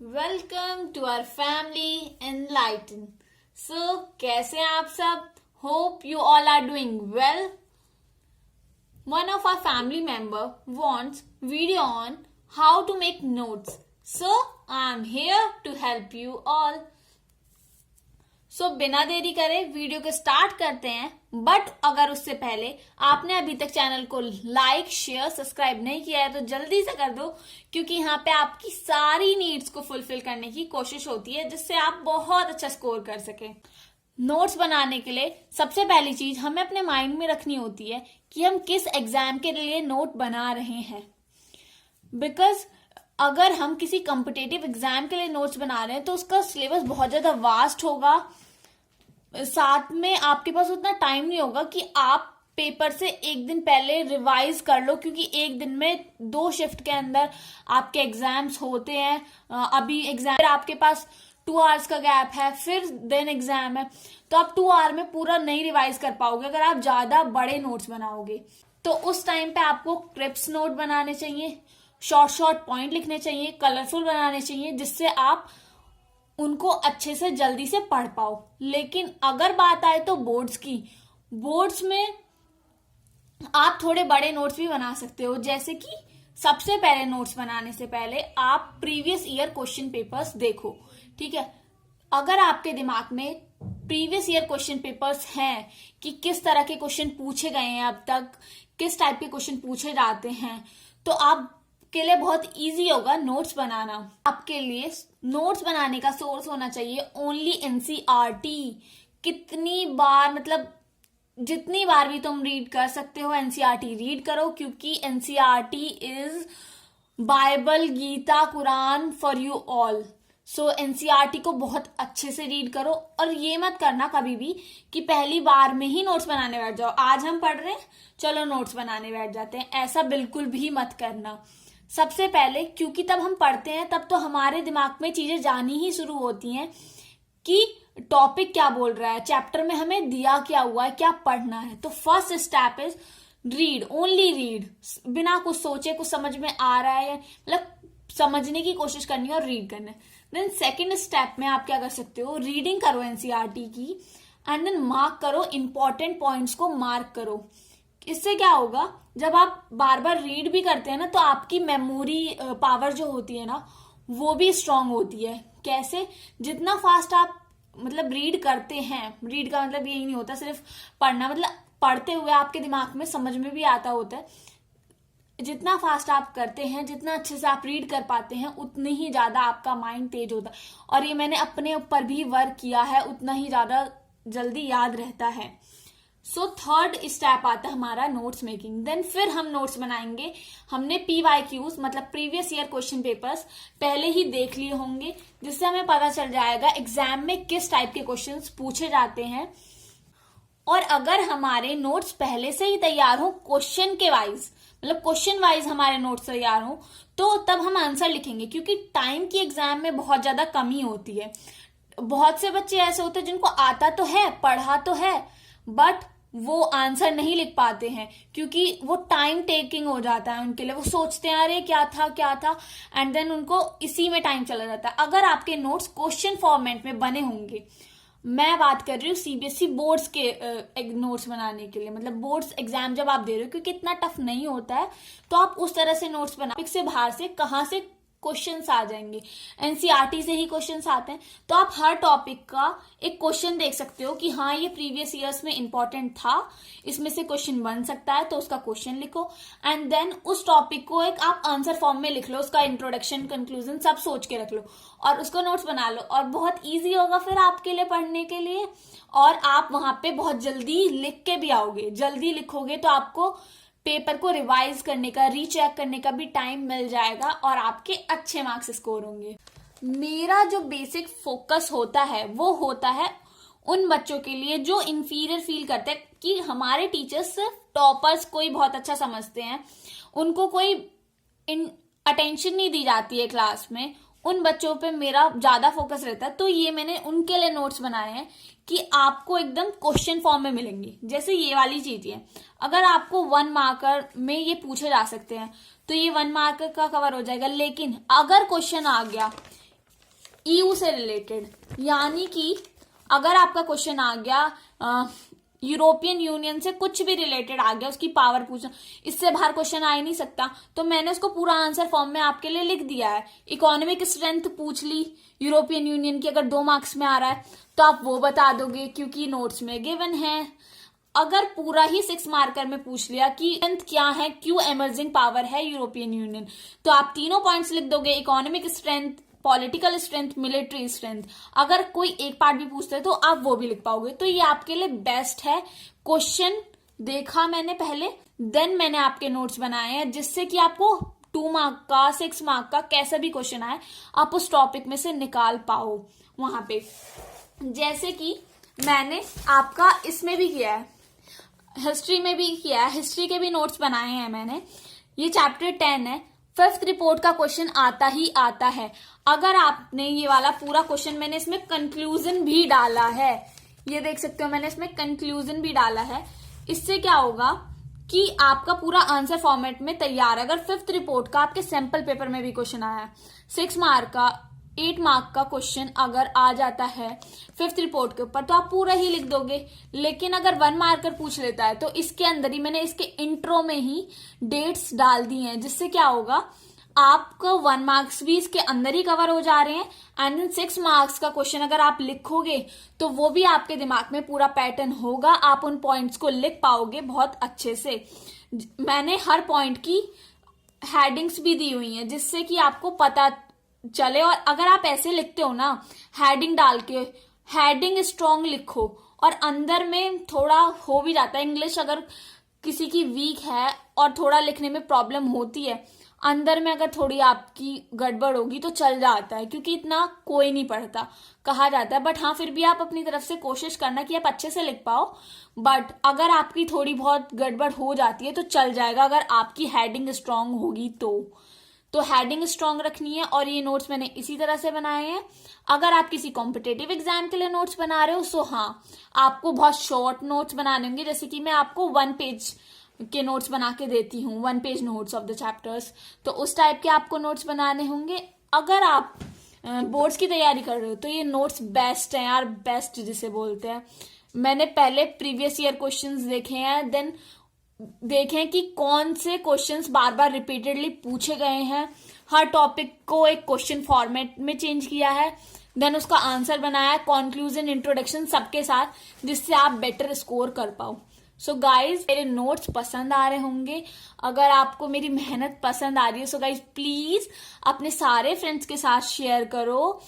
Welcome to our family Enlighten. So, कैसे हैं आप सब? Hope you all are doing well. One of our family member wants video on how to make notes. So, I'm here to help you all. सो बिना देरी करे video को start करते हैं। बट अगर उससे पहले आपने अभी तक चैनल को लाइक शेयर सब्सक्राइब नहीं किया है तो जल्दी से कर दो, क्योंकि यहाँ पे आपकी सारी नीड्स को फुलफिल करने की कोशिश होती है जिससे आप बहुत अच्छा स्कोर कर सके। नोट्स बनाने के लिए सबसे पहली चीज हमें अपने माइंड में रखनी होती है कि हम किस एग्जाम के लिए नोट बना रहे हैं। बिकॉज अगर हम किसी कॉम्पिटेटिव एग्जाम के लिए नोट्स बना रहे हैं तो उसका सिलेबस बहुत ज्यादा वास्ट होगा, साथ में आपके पास उतना टाइम नहीं होगा कि आप पेपर से एक दिन पहले रिवाइज कर लो, क्योंकि एक दिन में 2 शिफ्ट के अंदर आपके एग्जाम्स होते हैं। अभी एग्जाम आपके पास 2 आवर्स का गैप है, फिर देन एग्जाम है, तो आप 2 आवर में पूरा नहीं रिवाइज कर पाओगे अगर आप ज्यादा बड़े नोट्स बनाओगे। तो उस टाइम पे आपको क्रिप्स नोट बनाने चाहिए, शॉर्ट पॉइंट लिखने चाहिए, कलरफुल बनाने चाहिए, जिससे आप उनको अच्छे से जल्दी से पढ़ पाओ। लेकिन अगर बात आए तो बोर्ड्स की, बोर्ड्स में आप थोड़े बड़े नोट्स भी बना सकते हो। जैसे कि सबसे पहले नोट्स बनाने से पहले आप प्रीवियस ईयर क्वेश्चन पेपर्स देखो, ठीक है। अगर आपके दिमाग में प्रीवियस ईयर क्वेश्चन पेपर्स हैं कि किस तरह के क्वेश्चन पूछे गए हैं अब तक, किस टाइप के क्वेश्चन पूछे जाते हैं, तो आप के लिए बहुत इजी होगा नोट्स बनाना। आपके लिए नोट्स बनाने का सोर्स होना चाहिए ओनली एनसीईआरटी। कितनी बार, मतलब जितनी बार भी तुम रीड कर सकते हो एनसीईआरटी रीड करो, क्योंकि NCERT is Bible, Gita, Quran for you all. So NCERT को बहुत अच्छे से रीड करो। और ये मत करना कभी भी कि पहली बार में ही नोट्स बनाने बैठ जाओ, आज हम पढ़ रहे हैं चलो नोट्स बनाने बैठ जाते हैं, ऐसा बिल्कुल भी मत करना। सबसे पहले, क्योंकि तब हम पढ़ते हैं तब तो हमारे दिमाग में चीजें जानी ही शुरू होती हैं कि टॉपिक क्या बोल रहा है, चैप्टर में हमें दिया क्या हुआ है, क्या पढ़ना है। तो first step is read, only read, बिना कुछ सोचे, कुछ समझ में आ रहा है मतलब समझने की कोशिश करनी है और रीड करना है। देन सेकेंड स्टेप में आप क्या कर सकते हो, रीडिंग करो एनसीईआरटी की एंड देन मार्क करो, इंपॉर्टेंट पॉइंट्स को मार्क करो। इससे क्या होगा, जब आप बार बार रीड भी करते हैं ना तो आपकी मेमोरी पावर जो होती है ना वो भी स्ट्रांग होती है। कैसे? जितना फास्ट आप मतलब रीड करते हैं, रीड का मतलब यही नहीं होता सिर्फ पढ़ना, मतलब पढ़ते हुए आपके दिमाग में समझ में भी आता होता है। जितना फास्ट आप करते हैं, जितना अच्छे से आप रीड कर पाते हैं, उतनी ही ज्यादा आपका माइंड तेज होता है। और ये मैंने अपने ऊपर भी वर्क किया है, उतना ही ज्यादा जल्दी याद रहता है। सो थर्ड स्टेप आता है हमारा नोट्स मेकिंग। देन फिर हम नोट्स बनाएंगे। हमने PYQs मतलब प्रीवियस ईयर क्वेश्चन पेपर्स पहले ही देख लिए होंगे, जिससे हमें पता चल जाएगा एग्जाम में किस टाइप के क्वेश्चंस पूछे जाते हैं। और अगर हमारे नोट्स पहले से ही तैयार हो क्वेश्चन के वाइज, मतलब क्वेश्चन वाइज हमारे नोट्स तैयार हो, तो तब हम आंसर लिखेंगे, क्योंकि टाइम की एग्जाम में बहुत ज्यादा कमी होती है। बहुत से बच्चे ऐसे होते हैं जिनको आता तो है, पढ़ा तो है, बट वो आंसर नहीं लिख पाते हैं क्योंकि वो टाइम टेकिंग हो जाता है उनके लिए। वो सोचते हैं अरे क्या था एंड देन उनको इसी में टाइम चला जाता है। अगर आपके नोट्स क्वेश्चन फॉर्मेट में बने होंगे, मैं बात कर रही हूँ सीबीएसई बोर्ड्स के नोट्स बनाने के लिए, मतलब बोर्ड्स एग्जाम जब आप दे रहे हो, क्योंकि इतना टफ नहीं होता है, तो आप उस तरह से नोट्स बना, टॉपिक से बाहर से कहाँ से क्वेश्चंस आ जाएंगे, एनसीईआरटी से ही क्वेश्चंस आते हैं, तो आप हर टॉपिक का एक क्वेश्चन देख सकते हो कि हाँ ये प्रीवियस ईयर्स में इंपॉर्टेंट था, इसमें से क्वेश्चन बन सकता है, तो उसका क्वेश्चन लिखो एंड देन उस टॉपिक को एक आप आंसर फॉर्म में लिख लो, उसका इंट्रोडक्शन, कंक्लूजन सब सोच के रख लो और उसको नोट्स बना लो। और बहुत ईजी होगा फिर आपके लिए पढ़ने के लिए, और आप वहां पे बहुत जल्दी लिख के भी आओगे। जल्दी लिखोगे तो आपको पेपर को रिवाइज करने का, रीचेक करने का भी टाइम मिल जाएगा और आपके अच्छे मार्क्स स्कोर होंगे। मेरा जो बेसिक फोकस होता है वो होता है उन बच्चों के लिए जो इंफीरियर फील करते हैं कि हमारे टीचर्स सिर्फ टॉपर्स को ही बहुत अच्छा समझते हैं, उनको कोई अटेंशन नहीं दी जाती है क्लास में। उन बच्चों पे मेरा ज्यादा फोकस रहता है, तो ये मैंने उनके लिए नोट्स बनाए हैं कि आपको एकदम क्वेश्चन फॉर्म में मिलेंगे। जैसे ये वाली चीजें, अगर आपको 1 मार्कर में ये पूछे जा सकते हैं तो ये 1 मार्कर का कवर हो जाएगा। लेकिन अगर क्वेश्चन आ गया ईयू से रिलेटेड, यानी कि अगर आपका क्वेश्चन आ गया यूरोपियन यूनियन से कुछ भी रिलेटेड आ गया, उसकी पावर पूछना, इससे बाहर क्वेश्चन आ ही नहीं सकता, तो मैंने उसको पूरा आंसर फॉर्म में आपके लिए लिख दिया है। इकोनॉमिक स्ट्रेंथ पूछ ली यूरोपियन यूनियन की, अगर 2 मार्क्स में आ रहा है तो आप वो बता दोगे क्योंकि नोट्स में गिवन है। अगर पूरा ही 6 मार्कर में पूछ लिया कि स्ट्रेंथ क्या है, क्यों इमर्जिंग पावर है यूरोपियन यूनियन, तो आप तीनों पॉइंट्स लिख दोगे, economic strength, political strength, military strength. अगर कोई एक पार्ट भी पूछते हैं तो आप वो भी लिख पाओगे, तो ये आपके लिए बेस्ट है। क्वेश्चन देखा मैंने पहले, देन मैंने आपके नोट्स बनाए हैं, जिससे कि आपको 2 मार्क का, 6 मार्क का कैसा भी क्वेश्चन आए आप उस टॉपिक में से निकाल पाओ वहां पे। जैसे कि मैंने आपका इसमें भी किया है, हिस्ट्री में भी किया है, हिस्ट्री के भी नोट्स बनाए हैं मैंने। ये चैप्टर 10 है, 5th रिपोर्ट का क्वेश्चन आता ही आता है। अगर आपने ये वाला पूरा क्वेश्चन, मैंने इसमें कंक्लूजन भी डाला है, ये देख सकते हो मैंने इसमें कंक्लूजन भी डाला है। इससे क्या होगा कि आपका पूरा आंसर फॉर्मेट में तैयार है। अगर 5th रिपोर्ट का आपके सैंपल पेपर में भी क्वेश्चन आया है, 6 मार्क का, 8 मार्क का क्वेश्चन अगर आ जाता है 5th रिपोर्ट के ऊपर, तो आप पूरा ही लिख दोगे। लेकिन अगर 1 मार्कर पूछ लेता है तो इसके अंदर ही मैंने इसके इंट्रो में ही डेट्स डाल दी हैं, जिससे क्या होगा आपको 1 मार्क्स भी इसके अंदर ही कवर हो जा रहे हैं। एंड देन 6 मार्क्स का क्वेश्चन अगर आप लिखोगे तो वो भी आपके दिमाग में पूरा पैटर्न होगा, आप उन पॉइंट्स को लिख पाओगे बहुत अच्छे से। मैंने हर पॉइंट की हेडिंग्स भी दी हुई हैं, जिससे कि आपको पता चले। और अगर आप ऐसे लिखते हो ना, हेडिंग डाल के, हेडिंग स्ट्रॉन्ग लिखो, और अंदर में थोड़ा हो भी जाता है इंग्लिश, अगर किसी की वीक है और थोड़ा लिखने में प्रॉब्लम होती है, अंदर में अगर थोड़ी आपकी गड़बड़ होगी तो चल जाता है, क्योंकि इतना कोई नहीं पढ़ता कहा जाता है। बट हाँ, फिर भी आप अपनी तरफ से कोशिश करना कि आप अच्छे से लिख पाओ। बट अगर आपकी थोड़ी बहुत गड़बड़ हो जाती है तो चल जाएगा, अगर आपकी हेडिंग स्ट्रांग होगी तो हेडिंग स्ट्रांग रखनी है। और ये नोट्स मैंने इसी तरह से बनाए हैं। अगर आप किसी कॉम्पिटेटिव एग्जाम के लिए नोट्स बना रहे हो तो हाँ, आपको बहुत शॉर्ट नोट्स बनाने होंगे, जैसे कि मैं आपको 1 पेज के नोट्स बना के देती हूँ, 1 page notes of the chapters, तो उस टाइप के आपको नोट्स बनाने होंगे। अगर आप बोर्ड्स की तैयारी कर रहे हो तो ये नोट्स बेस्ट हैं यार, बेस्ट जिसे बोलते हैं। मैंने पहले प्रीवियस ईयर क्वेश्चंस देखे हैं, देन देखें कि कौन से क्वेश्चंस बार बार रिपीटेडली पूछे गए हैं, हर टॉपिक को एक क्वेश्चन फॉर्मेट में चेंज किया है, देन उसका आंसर बनाया, कंक्लूजन, इंट्रोडक्शन सबके साथ, जिससे आप बेटर स्कोर कर पाओ। सो गाइज, मेरे नोट्स पसंद आ रहे होंगे। अगर आपको मेरी मेहनत पसंद आ रही है, सो गाइज प्लीज अपने सारे फ्रेंड्स के साथ शेयर करो।